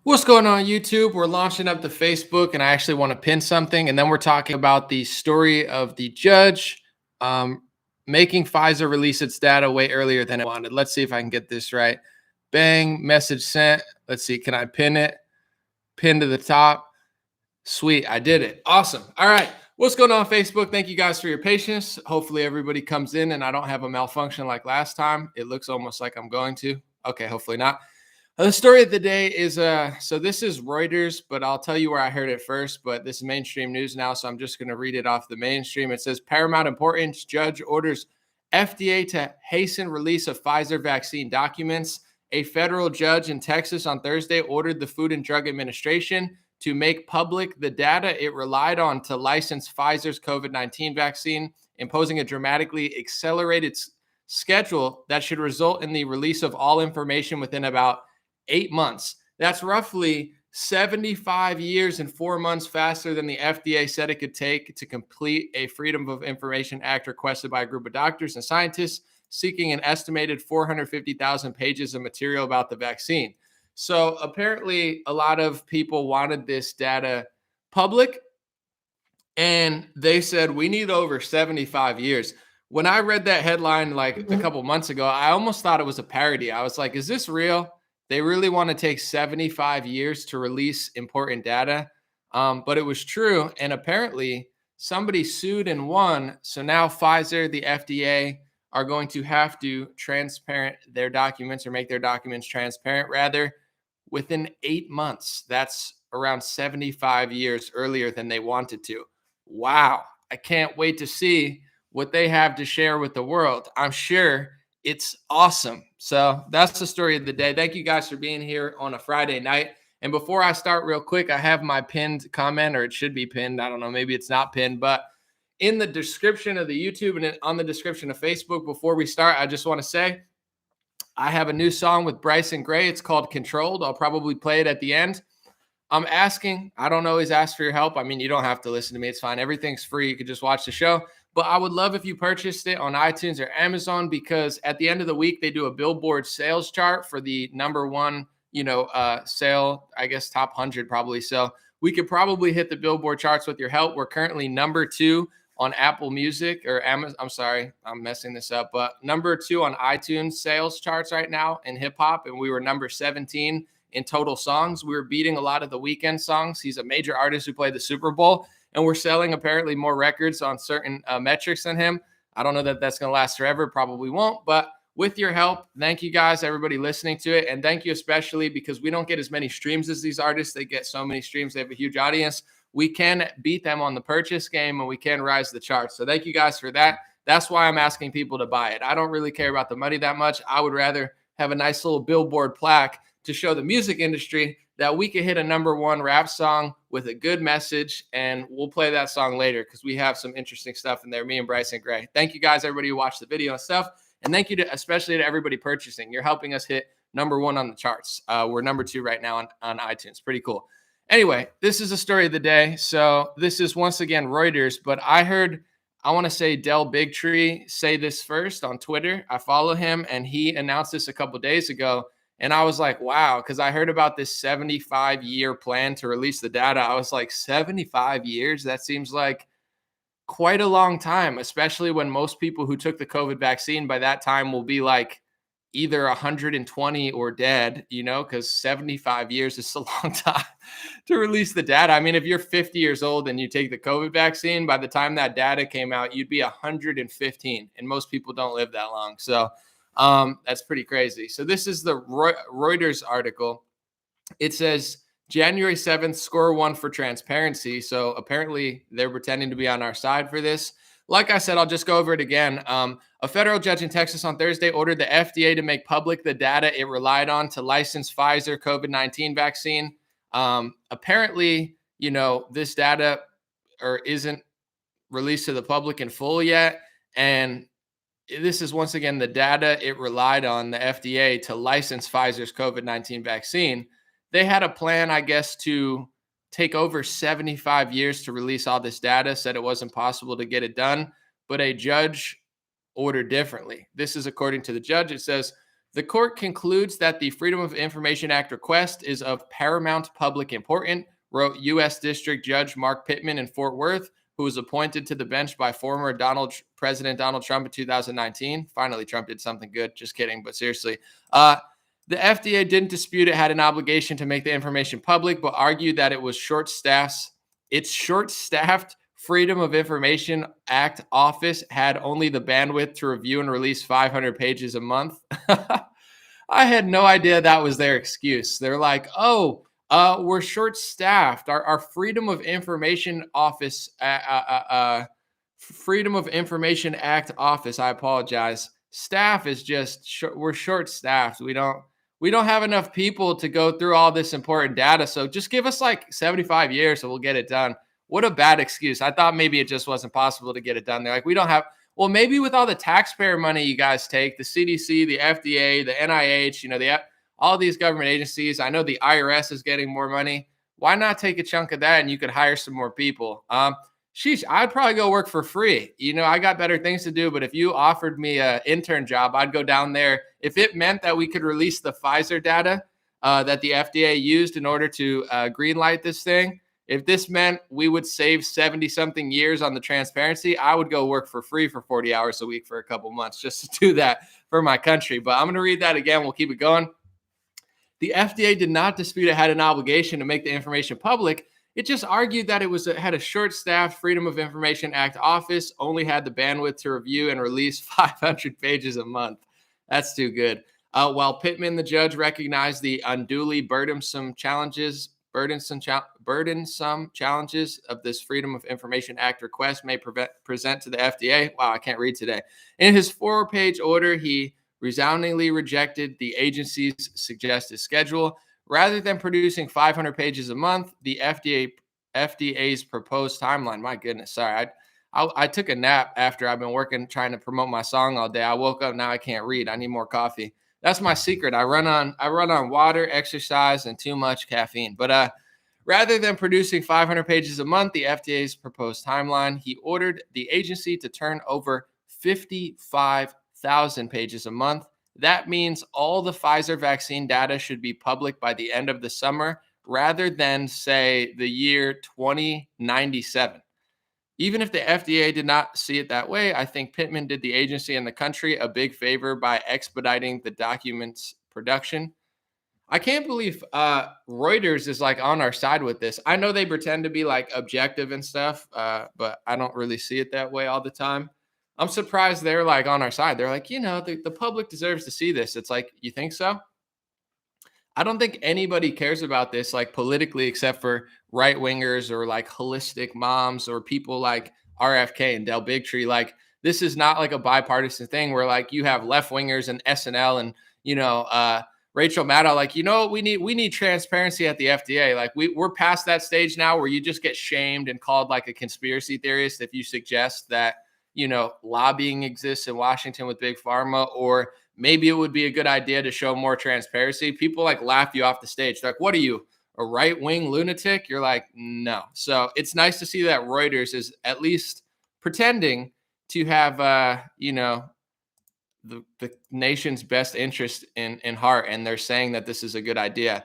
What's going on, YouTube? We're launching up to Facebook, and I actually want to pin something. And then we're talking about the story of the judge um, making Pfizer release its data way earlier than it wanted. Let's see if I can get this right. Bang, message sent. Let's see, can I pin it? Pin to the top. Sweet, I did it. Awesome. All right. What's going on, Facebook? Thank you guys for your patience. Hopefully, everybody comes in and I don't have a malfunction like last time. It looks almost like I'm going to. Okay, hopefully not. The story of the day is so this is Reuters, but I'll tell you where I heard it first. But this is mainstream news now, so I'm just going to read it off the mainstream. It says paramount importance: judge orders FDA to hasten release of Pfizer vaccine documents. A federal judge in Texas on Thursday ordered the Food and Drug Administration to make public the data it relied on to license Pfizer's COVID-19 vaccine, imposing a dramatically accelerated schedule that should result in the release of all information within about 8 months. That's roughly 75 years and 4 months faster than the FDA said it could take to complete a Freedom of Information Act requested by a group of doctors and scientists seeking an estimated 450,000 pages of material about the vaccine. So apparently, a lot of people wanted this data public, and they said we need over 75 years. When I read that headline like a couple months ago, I almost thought it was a parody. I was like, is this real? They really want to take 75 years to release important data. But it was true. And apparently somebody sued and won. So now Pfizer, the FDA, are going to have to transparent their documents, or make their documents transparent rather, within 8 months. That's around 75 years earlier than they wanted to. Wow. I can't wait to see what they have to share with the world. I'm sure it's awesome. So that's the story of the day. Thank you guys for being here on a Friday night. And before I start, real quick, I have my pinned comment, or it should be pinned. I don't know, maybe it's not pinned, but in the description of the YouTube and on the description of Facebook, before we start, I just want to say I have a new song with Bryson. It's called Controlled. I'll probably play it at the end. I don't always ask for your help. I mean, you don't have to listen to me. It's fine. Everything's free. You can just watch the show. But I would love if you purchased it on iTunes or Amazon, because at the end of the week, they do a Billboard sales chart for the number one, sale, I guess top 100 probably. So we could probably hit the Billboard charts with your help. We're currently number 2 on Apple Music or Amazon. I'm sorry, I'm messing this up, but number 2 on iTunes sales charts right now in hip hop. And we were number 17 in total songs. We were beating a lot of the Weeknd songs. He's a major artist who played the Super Bowl. And we're selling apparently more records on certain metrics than him. I don't know that that's going to last forever. Probably won't. But with your help, thank you guys, everybody listening to it. And thank you especially because we don't get as many streams as these artists. They get so many streams. They have a huge audience. We can beat them on the purchase game, and we can rise the charts. So thank you guys for that. That's why I'm asking people to buy it. I don't really care about the money that much. I would rather have a nice little Billboard plaque to show the music industry that we could hit a number 1 rap song with a good message, and we'll play that song later because we have some interesting stuff in there, me and Bryson Gray. Thank you guys, everybody who watched the video and stuff, and thank you especially to everybody purchasing. You're helping us hit number 1 on the charts. We're number 2 right now on iTunes. Pretty cool. Anyway, this is the story of the day. So this is once again Reuters, but I want to say Del Bigtree say this first on Twitter. I follow him, and he announced this a couple days ago. And I was like, wow, because I heard about this 75-year plan to release the data. I was like, 75 years? That seems like quite a long time, especially when most people who took the COVID vaccine by that time will be like either 120 or dead, because 75 years is a long time to release the data. I mean, if you're 50 years old and you take the COVID vaccine, by the time that data came out, you'd be 115. And most people don't live that long. So that's pretty crazy. So this is the Reuters article. It says January 7th, score 1 for transparency. So apparently they're pretending to be on our side for this. Like I said, I'll just go over it again. A federal judge in Texas on Thursday ordered the FDA to make public the data it relied on to license Pfizer COVID-19 vaccine. Apparently, this data isn't released to the public in full yet. And this is once again the data it relied on, the FDA, to license Pfizer's COVID-19 vaccine. They had a plan, I guess, to take over 75 years to release all this data, said it wasn't possible to get it done, but a judge ordered differently. This is according to the judge. It says, The court concludes that the Freedom of Information Act request is of paramount public importance, wrote U.S. District Judge Mark Pittman in Fort Worth, who was appointed to the bench by former President Donald Trump in 2019. Finally, Trump did something good. Just kidding, but seriously. The FDA didn't dispute it had an obligation to make the information public, but argued that it was its short-staffed Freedom of Information Act office had only the bandwidth to review and release 500 pages a month. I had no idea that was their excuse. They're like, oh, we're short-staffed. Our Freedom of Information Office, Freedom of Information Act office, I apologize. Staff is just, we're short-staffed. We don't have enough people to go through all this important data. So just give us like 75 years and we'll get it done. What a bad excuse. I thought maybe it just wasn't possible to get it done. They're like, we don't have, well, maybe with all the taxpayer money you guys take, the CDC, the FDA, the NIH, all these government agencies, I know the IRS is getting more money. Why not take a chunk of that and you could hire some more people? Sheesh, I'd probably go work for free. I got better things to do, but if you offered me an intern job, I'd go down there. If it meant that we could release the Pfizer data that the FDA used in order to greenlight this thing, if this meant we would save 70-something years on the transparency, I would go work for free for 40 hours a week for a couple months just to do that for my country. But I'm going to read that again. We'll keep it going. The FDA did not dispute it had an obligation to make the information public. It just argued that it had a short-staffed Freedom of Information Act office, only had the bandwidth to review and release 500 pages a month. That's too good. While Pittman, the judge, recognized the unduly burdensome challenges of this Freedom of Information Act request may present to the FDA. Wow, I can't read today. In his 4-page order, he resoundingly rejected the agency's suggested schedule. Rather than producing 500 pages a month, the FDA's proposed timeline. My goodness, sorry. I took a nap after I've been working trying to promote my song all day. I woke up, now I can't read. I need more coffee. That's my secret. I run on water, exercise, and too much caffeine. But rather than producing 500 pages a month, the FDA's proposed timeline, he ordered the agency to turn over 55,000 pages a month. That means all the Pfizer vaccine data should be public by the end of the summer, rather than, say, the year 2097. Even if the FDA did not see it that way, I think Pittman did the agency and the country a big favor by expediting the documents' production. I can't believe Reuters is like on our side with this. I know they pretend to be like objective and stuff, but I don't really see it that way all the time. I'm surprised they're like on our side. They're like, the public deserves to see this. It's like, you think so? I don't think anybody cares about this like politically except for right wingers or like holistic moms or people like RFK and Del Bigtree. Like, this is not like a bipartisan thing where like you have left wingers and SNL and, Rachel Maddow, like, we need transparency at the FDA. Like we're past that stage now where you just get shamed and called like a conspiracy theorist if you suggest that, lobbying exists in Washington with big pharma, or maybe it would be a good idea to show more transparency. People like laugh you off the stage. They're like, what are you, a right-wing lunatic? You're like, no. So it's nice to see that Reuters is at least pretending to have, the nation's best interest in heart. And they're saying that this is a good idea.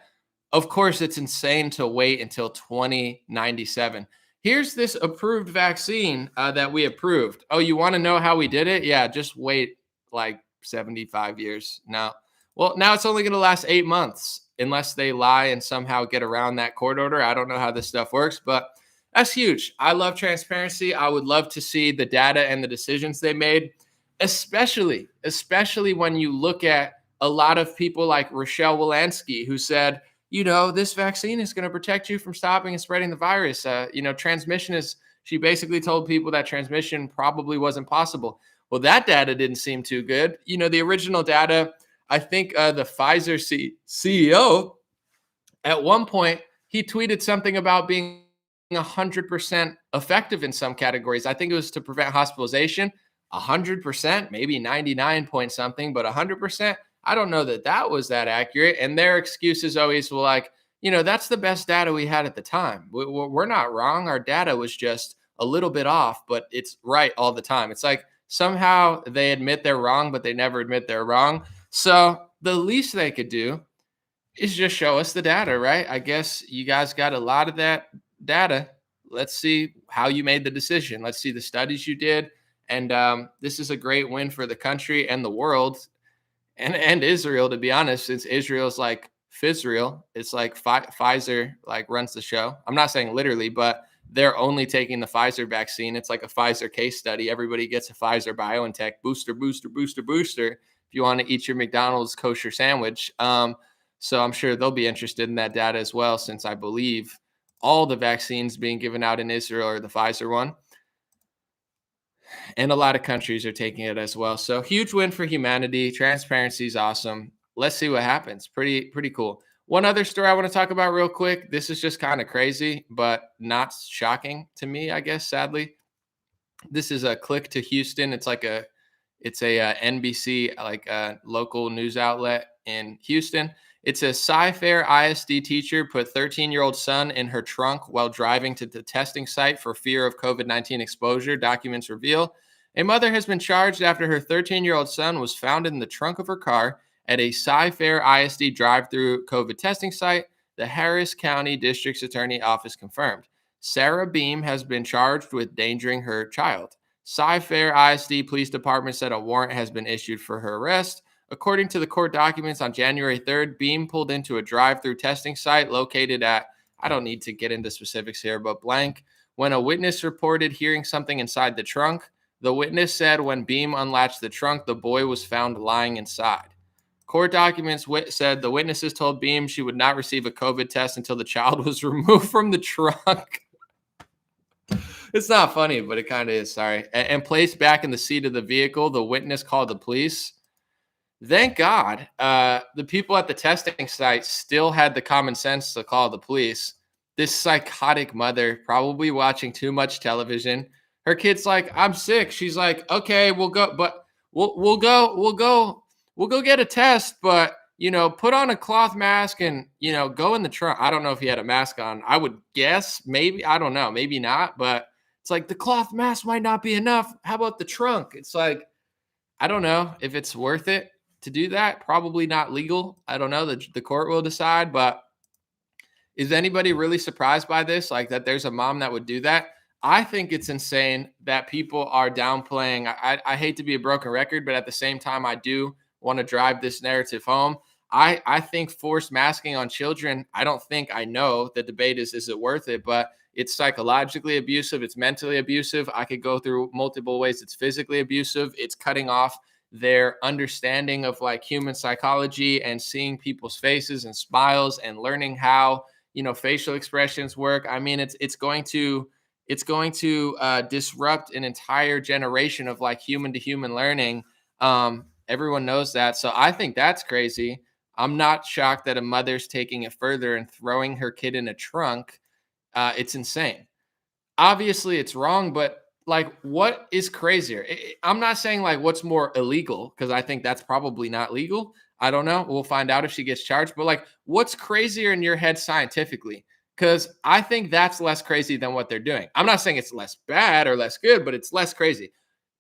Of course, it's insane to wait until 2097. Here's this approved vaccine that we approved. Oh, you want to know how we did it? Yeah, just wait like 75 years. Now it's only going to last 8 months unless they lie and somehow get around that court order. I don't know how this stuff works, but that's huge. I love transparency. I would love to see the data and the decisions they made, especially when you look at a lot of people like Rochelle Walensky, who said, this vaccine is going to protect you from stopping and spreading the virus. She basically told people that transmission probably wasn't possible. Well, that data didn't seem too good. The original data, I think the Pfizer CEO, at one point, he tweeted something about being 100% effective in some categories. I think it was to prevent hospitalization. 100%, maybe 99 point something, but 100%. I don't know that was that accurate. And their excuses always were like, that's the best data we had at the time. We're not wrong. Our data was just a little bit off, but it's right all the time. It's like somehow they admit they're wrong, but they never admit they're wrong. So the least they could do is just show us the data, right? I guess you guys got a lot of that data. Let's see how you made the decision. Let's see the studies you did. And this is a great win for the country and the world and Israel, to be honest, since Israel's like Fizreal. It's like Pfizer like runs the show. I'm not saying literally, but they're only taking the Pfizer vaccine. It's like a Pfizer case study. Everybody gets a Pfizer BioNTech booster, booster, booster, booster. If you want to eat your McDonald's kosher sandwich. So I'm sure they'll be interested in that data as well, since I believe all the vaccines being given out in Israel are the Pfizer one. And a lot of countries are taking it as well. So huge win for humanity. Transparency is awesome. Let's see what happens. Pretty cool. One other story I want to talk about real quick. This is just kind of crazy, but not shocking to me, I guess, sadly. This is a click to Houston. It's a NBC, like a local news outlet in Houston. It says Sci-Fair ISD teacher put 13-year-old son in her trunk while driving to the testing site for fear of COVID-19 exposure, documents reveal. A mother has been charged after her 13-year-old son was found in the trunk of her car at a Sci-Fair ISD drive-through COVID testing site, the Harris County District's Attorney Office confirmed. Sarah Beam has been charged with endangering her child. Sci-Fair ISD Police Department said a warrant has been issued for her arrest. According to the court documents, on January 3rd, Beam pulled into a drive-through testing site located at, I don't need to get into specifics here, but blank, when a witness reported hearing something inside the trunk. The witness said when Beam unlatched the trunk, the boy was found lying inside. Court documents said the witnesses told Beam she would not receive a COVID test until the child was removed from the trunk. It's not funny, but it kind of is, sorry. And placed back in the seat of the vehicle. The witness called the police. Thank God the people at the testing site still had the common sense to call the police. This psychotic mother, probably watching too much television. Her kid's like, I'm sick. She's like, okay, we'll go, but we'll go get a test, but put on a cloth mask and go in the trunk. I don't know if he had a mask on. I would guess maybe, I don't know, maybe not, but it's like the cloth mask might not be enough. How about the trunk? It's like, I don't know if it's worth it to do that. Probably not legal. I don't know. The court will decide, but is anybody really surprised by this? Like that there's a mom that would do that? I think it's insane that people are downplaying. I hate to be a broken record, but at the same time, I do want to drive this narrative home. I think forced masking on children, I know the debate is it worth it, but it's psychologically abusive. It's mentally abusive. I could go through multiple ways. It's physically abusive. It's cutting off their understanding of like human psychology and seeing people's faces and smiles and learning how, facial expressions work. I mean, it's going to disrupt an entire generation of like human to human learning. Everyone knows that. So I think that's crazy. I'm not shocked that a mother's taking it further and throwing her kid in a trunk. It's insane. Obviously it's wrong, but like, what is crazier? I'm not saying like what's more illegal, because I think that's probably not legal. I don't know. We'll find out if she gets charged. But like, what's crazier in your head scientifically? Because I think that's less crazy than what they're doing. I'm not saying it's less bad or less good, but it's less crazy.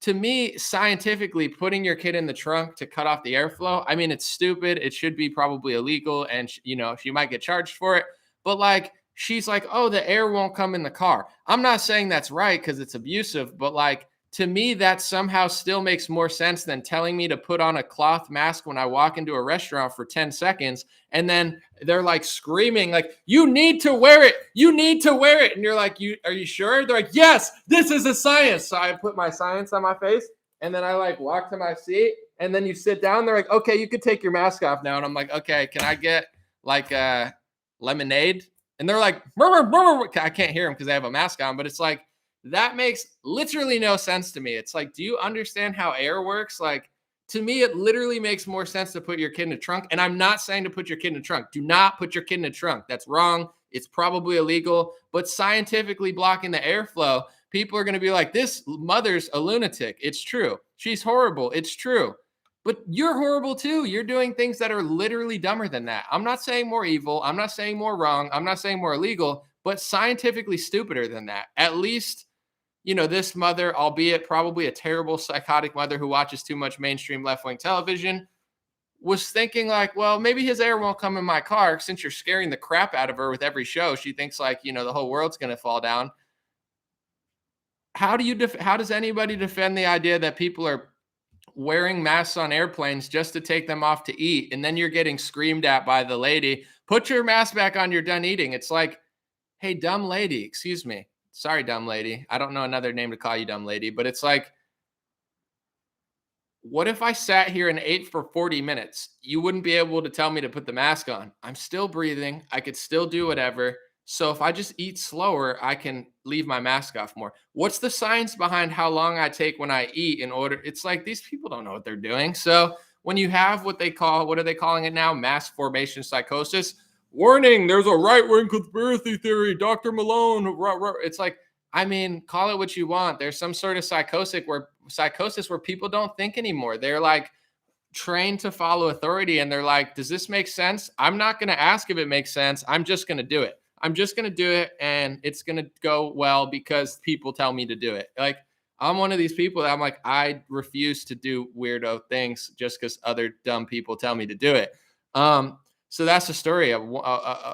To me, scientifically, putting your kid in the trunk to cut off the airflow, I mean, it's stupid. It should be probably illegal, and she might get charged for it. But like, she's like, oh, the air won't come in the car. I'm not saying that's right because it's abusive, but like, to me, that somehow still makes more sense than telling me to put on a cloth mask when I walk into a restaurant for 10 seconds. And then they're like screaming, like, you need to wear it. You need to wear it. And you're like, are you sure? They're like, yes, this is a science. So I put my science on my face and then I like walk to my seat and then you sit down. They're like, okay, you could take your mask off now. And I'm like, okay, can I get like a lemonade? And they're like, murmur, murmur. I can't hear them because I have a mask on, but it's like, that makes literally no sense to me. It's like, do you understand how air works? Like, to me, it literally makes more sense to put your kid in a trunk. And I'm not saying to put your kid in a trunk. Do not put your kid in a trunk. That's wrong. It's probably illegal, but scientifically blocking the airflow, people are going to be like, this mother's a lunatic. It's true. She's horrible. It's true. But you're horrible too. You're doing things that are literally dumber than that. I'm not saying more evil. I'm not saying more wrong. I'm not saying more illegal, but scientifically stupider than that. At least, this mother, albeit probably a terrible psychotic mother who watches too much mainstream left-wing television, was thinking like, well, maybe his air won't come in my car since you're scaring the crap out of her with every show. She thinks like, the whole world's going to fall down. How does anybody defend the idea that people are wearing masks on airplanes just to take them off to eat, and then you're getting screamed at by the lady, put your mask back on, you're done eating? It's like, hey, dumb lady, excuse me. Sorry, dumb lady. I don't know another name to call you, dumb lady, but it's like, what if I sat here and ate for 40 minutes? You wouldn't be able to tell me to put the mask on. I'm still breathing. I could still do whatever. So if I just eat slower, I can leave my mask off more. What's the science behind how long I take when I eat in order? It's like these people don't know what they're doing. So when you have what are they calling it now? Mass formation psychosis. Warning, there's a right-wing conspiracy theory. Dr. Malone. It's like, I mean, call it what you want. There's some sort of psychosis where people don't think anymore. They're like trained to follow authority, and they're like, does this make sense? I'm not going to ask if it makes sense. I'm just going to do it. I'm just going to do it, and it's going to go well because people tell me to do it. Like, I'm one of these people that I'm like, I refuse to do weirdo things just because other dumb people tell me to do it. So that's the story of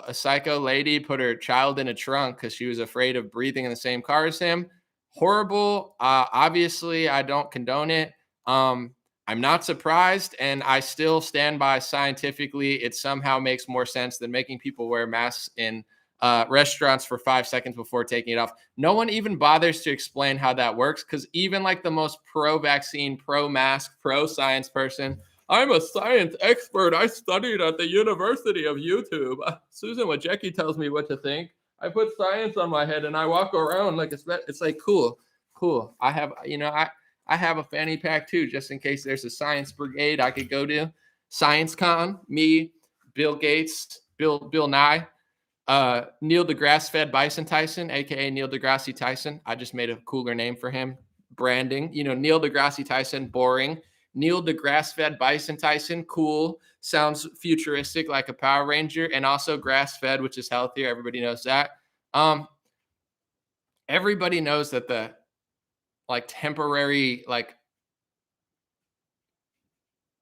a psycho lady put her child in a trunk because she was afraid of breathing in the same car as him. Horrible. Obviously, I don't condone it. I'm not surprised, and I still stand by scientifically. It somehow makes more sense than making people wear masks in restaurants for 5 seconds before taking it off. No one even bothers to explain how that works, because even like the most pro-vaccine, pro-mask, pro-science person, I'm a science expert. I studied at the University of YouTube. Susan Wojcicki tells me what to think. I put science on my head and I walk around like it's like cool. I have I have a fanny pack too, just in case there's a science brigade I could go to. Science Con, me, Bill Gates, Bill Nye, Neil deGrasse fed Bryson Tyson, aka Neil deGrasse Tyson. I just made a cooler name for him. Branding, Neil deGrasse Tyson, boring. Neil deGrasse fed Bryson Tyson, cool. Sounds futuristic like a Power Ranger, and also grass fed, which is healthier. Everybody knows that. Everybody knows that the temporary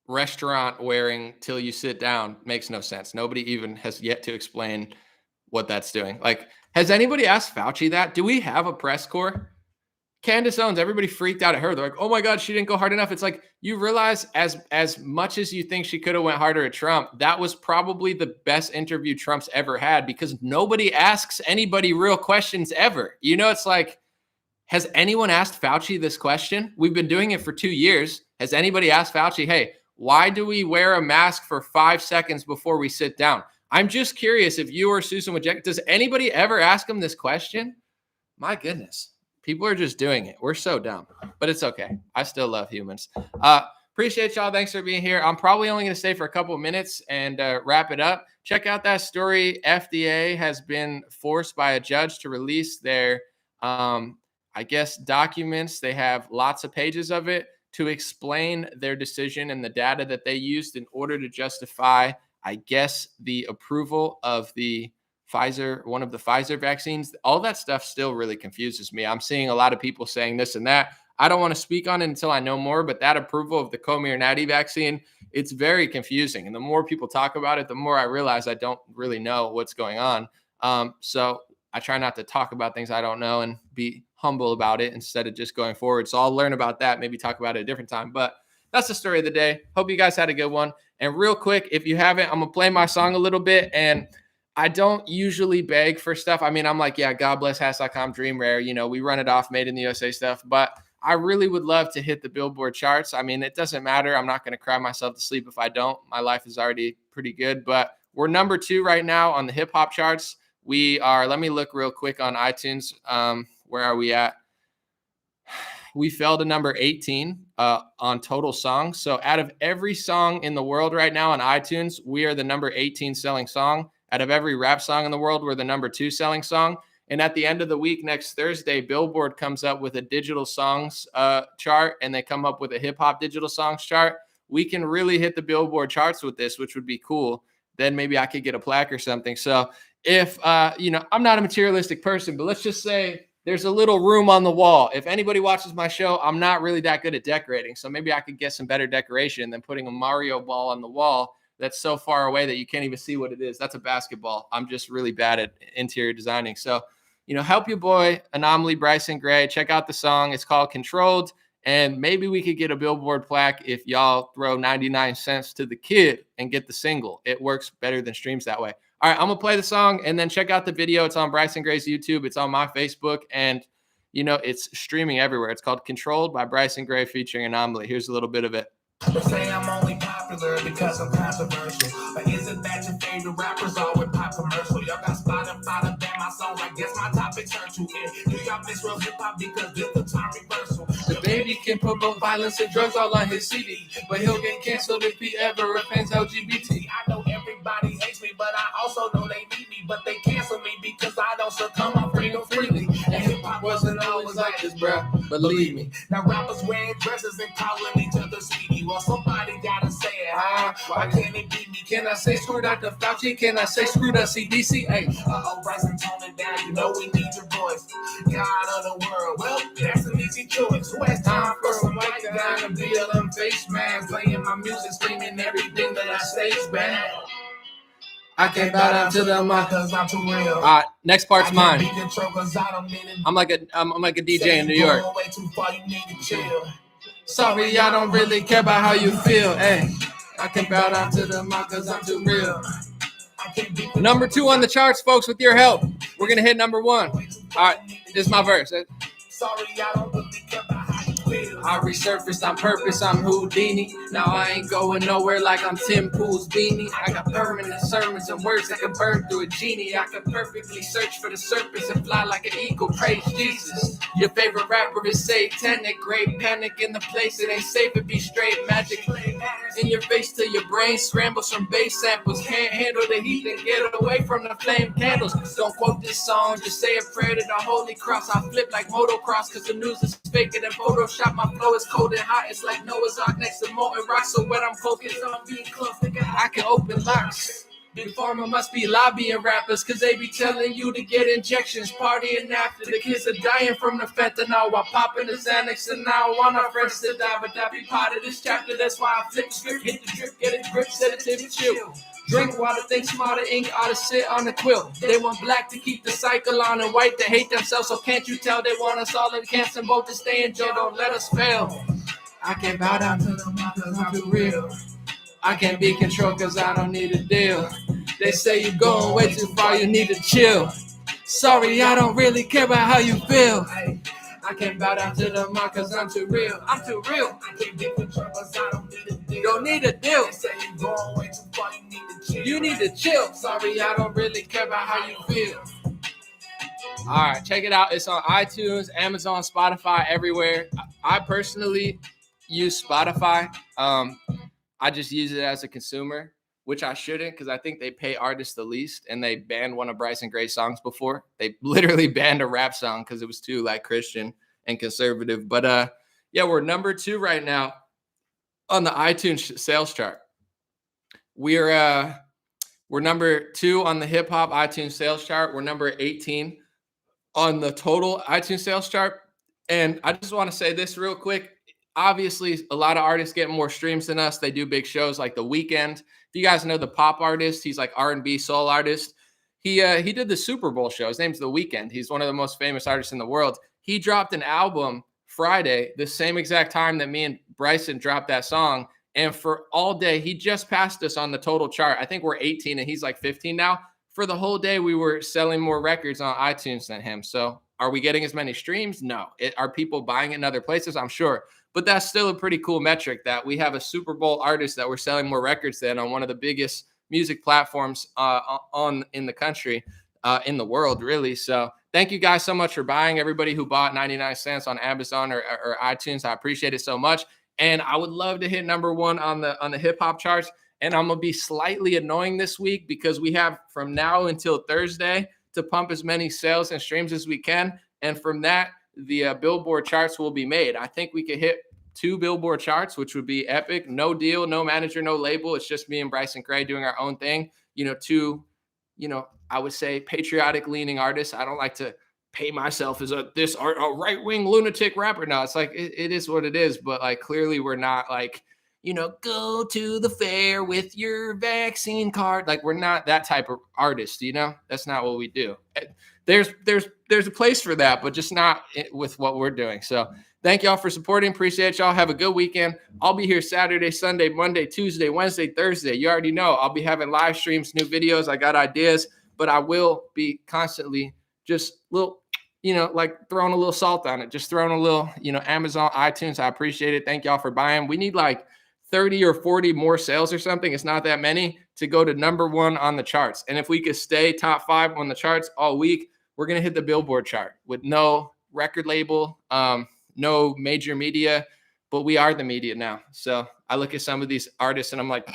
restaurant wearing till you sit down makes no sense. Nobody even has yet to explain what that's doing. Like, has anybody asked Fauci that? Do we have a press corps? Candace Owens, everybody freaked out at her. They're like, oh my God, she didn't go hard enough. It's like, you realize as much as you think she could have went harder at Trump, that was probably the best interview Trump's ever had, because nobody asks anybody real questions ever. It's like, has anyone asked Fauci this question? We've been doing it for 2 years. Has anybody asked Fauci, hey, why do we wear a mask for 5 seconds before we sit down? I'm just curious if you or Susan Wojcicki, does anybody ever ask him this question? My goodness. People are just doing it. We're so dumb, but it's okay. I still love humans. Appreciate y'all. Thanks for being here. I'm probably only going to stay for a couple of minutes and wrap it up. Check out that story. FDA has been forced by a judge to release their, documents. They have lots of pages of it to explain their decision and the data that they used in order to justify, the approval of the Pfizer, one of the Pfizer vaccines. All that stuff still really confuses me. I'm seeing a lot of people saying this and that. I don't want to speak on it until I know more, but that approval of the Comirnaty vaccine, it's very confusing. And the more people talk about it, the more I realize I don't really know what's going on. So I try not to talk about things I don't know and be humble about it instead of just going forward. So I'll learn about that, maybe talk about it a different time. But that's the story of the day. Hope you guys had a good one. And real quick, if you haven't, I'm going to play my song a little bit. And I don't usually beg for stuff. I mean, I'm like, yeah, God bless Hats.com, Dream Rare. We run it off, made in the USA stuff. But I really would love to hit the Billboard charts. I mean, it doesn't matter. I'm not going to cry myself to sleep if I don't. My life is already pretty good. But we're number 2 right now on the hip hop charts. We are, let me look real quick on iTunes. Where are we at? We fell to number 18 on total songs. So out of every song in the world right now on iTunes, we are the number 18 selling song. Out of every rap song in the world, we're the number 2 selling song. And at the end of the week, next Thursday, Billboard comes up with a digital songs chart, and they come up with a hip hop digital songs chart. We can really hit the Billboard charts with this, which would be cool. Then maybe I could get a plaque or something. So if, I'm not a materialistic person, but let's just say there's a little room on the wall. If anybody watches my show, I'm not really that good at decorating. So maybe I could get some better decoration than putting a Mario ball on the wall that's so far away that you can't even see what it is. That's a basketball. I'm just really bad at interior designing. So, help your boy, Anomaly Bryson Gray. Check out the song. It's called Controlled. And maybe we could get a Billboard plaque if y'all throw 99 cents to the kid and get the single. It works better than streams that way. All right, I'm going to play the song and then check out the video. It's on Bryson Gray's YouTube. It's on my Facebook. And, it's streaming everywhere. It's called Controlled by Bryson Gray featuring Anomaly. Here's a little bit of it. They say I'm only popular because I'm controversial. But is it that your favorite rappers all with pop commercial? Y'all got Spotify to ban my songs. I guess my topics hurt you. Do y'all miss real hip hop because this the time reversal? The baby can promote violence and drugs all on his CD, but he'll get canceled if he ever offends LGBT. I know everybody hates me, but I also know they need me. But they cancel me because I don't succumb on freedom freely. And hip hop wasn't always like this, bruh. Believe me. Now rappers wearing dresses and calling each other sweetie. Well, somebody gotta say it, huh? Why can't it be me? Can I say screw Dr. Fauci? Can I say screw the CDC? Hey, Bryson, tone it down. You know we need your voice. God of the world. Well, that's an easy choice. Who has time for some white guy and BLM face man playing my music, screaming everything that I say is bad? I can't bow down to them because I'm too real. All right, next part's mine. I'm like a DJ in New York. Sorry, I don't really care about how you feel. Hey, I can't bow down to them because I'm too real. Number 2 on the charts, folks, with your help. We're going to hit number 1. All right, this is my verse. Sorry, I don't really care about how you feel. I resurfaced on purpose, I'm Houdini. Now I ain't going nowhere like I'm Tim Pool's beanie. I got permanent sermons and words that can burn through a genie. I can perfectly search for the serpents and fly like an eagle. Praise Jesus. Your favorite rapper is satanic. Great panic in the place, it ain't safe to be straight magic. In your face till your brain scrambles from bass samples. Can't handle the heat and get away from the flame candles. Don't quote this song, just say a prayer to the Holy Cross. I flip like motocross cause the news is faker than Photoshop. My flow is cold and hot, it's like Noah's Ark next to molten rock. So when I'm focused on being close, I can open locks. Big Pharma must be lobbying rappers cause they be telling you to get injections, partying after. The kids are dying from the fentanyl while popping the Xanax, and I don't want our friends to die, but that be part of this chapter. That's why I flip script, hit the drip, get a grip, sedative and chill. Drink water, think smarter, ink ought to sit on the quilt. They want black to keep the cycle on and white to hate themselves. So can't you tell they want us all in camps and both to stay in jail? Don't let us fail. I can't bow down to them because I'm too real. I can't be controlled cause I don't need a deal. They say you're going way too far, you need to chill. Sorry, I don't really care about how you feel. I can't bow down to them cause I'm too real. I'm too real. I can't be controlled cause I don't need a deal. Don't need a deal. They say you're going way too far, you need to chill. You need to chill. Sorry, I don't really care about how you feel. All right, check it out. It's on iTunes, Amazon, Spotify, everywhere. I personally use Spotify. I just use it as a consumer, which I shouldn't because I think they pay artists the least, and they banned one of Bryson Gray's songs before. They literally banned a rap song because it was too Christian and conservative. But yeah, we're number 2 right now on the iTunes sales chart. We're number 2 on the hip hop iTunes sales chart. We're number 18 on the total iTunes sales chart. And I just want to say this real quick. Obviously, a lot of artists get more streams than us. They do big shows like The Weeknd. If you guys know the pop artist, he's like R&B soul artist. He did the Super Bowl show. His name's The Weeknd. He's one of the most famous artists in the world. He dropped an album Friday, the same exact time that me and Bryson dropped that song. And for all day, he just passed us on the total chart. I think we're 18 and he's like 15 now. For the whole day, we were selling more records on iTunes than him. So are we getting as many streams? No. Are people buying it in other places? I'm sure. But that's still a pretty cool metric that we have a Super Bowl artist that we're selling more records than on one of the biggest music platforms in the country, in the world, really. So thank you guys so much for buying. Everybody who bought 99 cents on Amazon or iTunes, I appreciate it so much. And I would love to hit number 1 on the hip hop charts. And I'm going to be slightly annoying this week because we have from now until Thursday to pump as many sales and streams as we can. And from that, the Billboard charts will be made. I think we could hit 2 Billboard charts, which would be epic. No deal, no manager, no label. It's just me and Bryson Gray doing our own thing. 2, I would say patriotic leaning artists. I don't like to pay myself as a right-wing lunatic rapper. No, it's like it is what it is. But like clearly we're not like, go to the fair with your vaccine card. Like we're not that type of artist, That's not what we do. There's a place for that, but just not with what we're doing. So thank y'all for supporting. Appreciate y'all. Have a good weekend. I'll be here Saturday, Sunday, Monday, Tuesday, Wednesday, Thursday. You already know I'll be having live streams, new videos. I got ideas, but I will be constantly just little, like throwing a little salt on it, just throwing a little, Amazon, iTunes. I appreciate it. Thank y'all for buying. We need like 30 or 40 more sales or something. It's not that many to go to #1 on the charts. And if we could stay top 5 on the charts all week, we're going to hit the Billboard chart with no record label, no major media, but we are the media now. So I look at some of these artists and I'm like,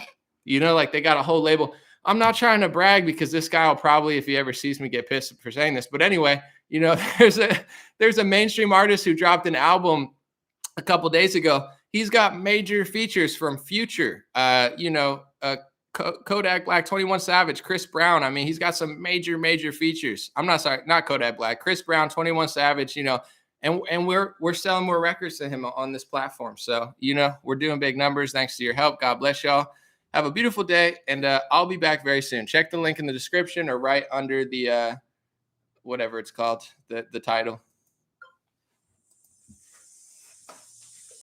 like they got a whole label. I'm not trying to brag because this guy will probably, if he ever sees me, get pissed for saying this. But anyway, there's a mainstream artist who dropped an album a couple days ago. He's got major features from Future, Kodak Black, 21 Savage, Chris Brown. I mean, he's got some major features. Not Kodak Black, Chris Brown, 21 Savage, and we're selling more records to him on this platform. So, we're doing big numbers thanks to your help. God bless y'all. Have a beautiful day, and I'll be back very soon. Check the link in the description or right under the whatever it's called, the title.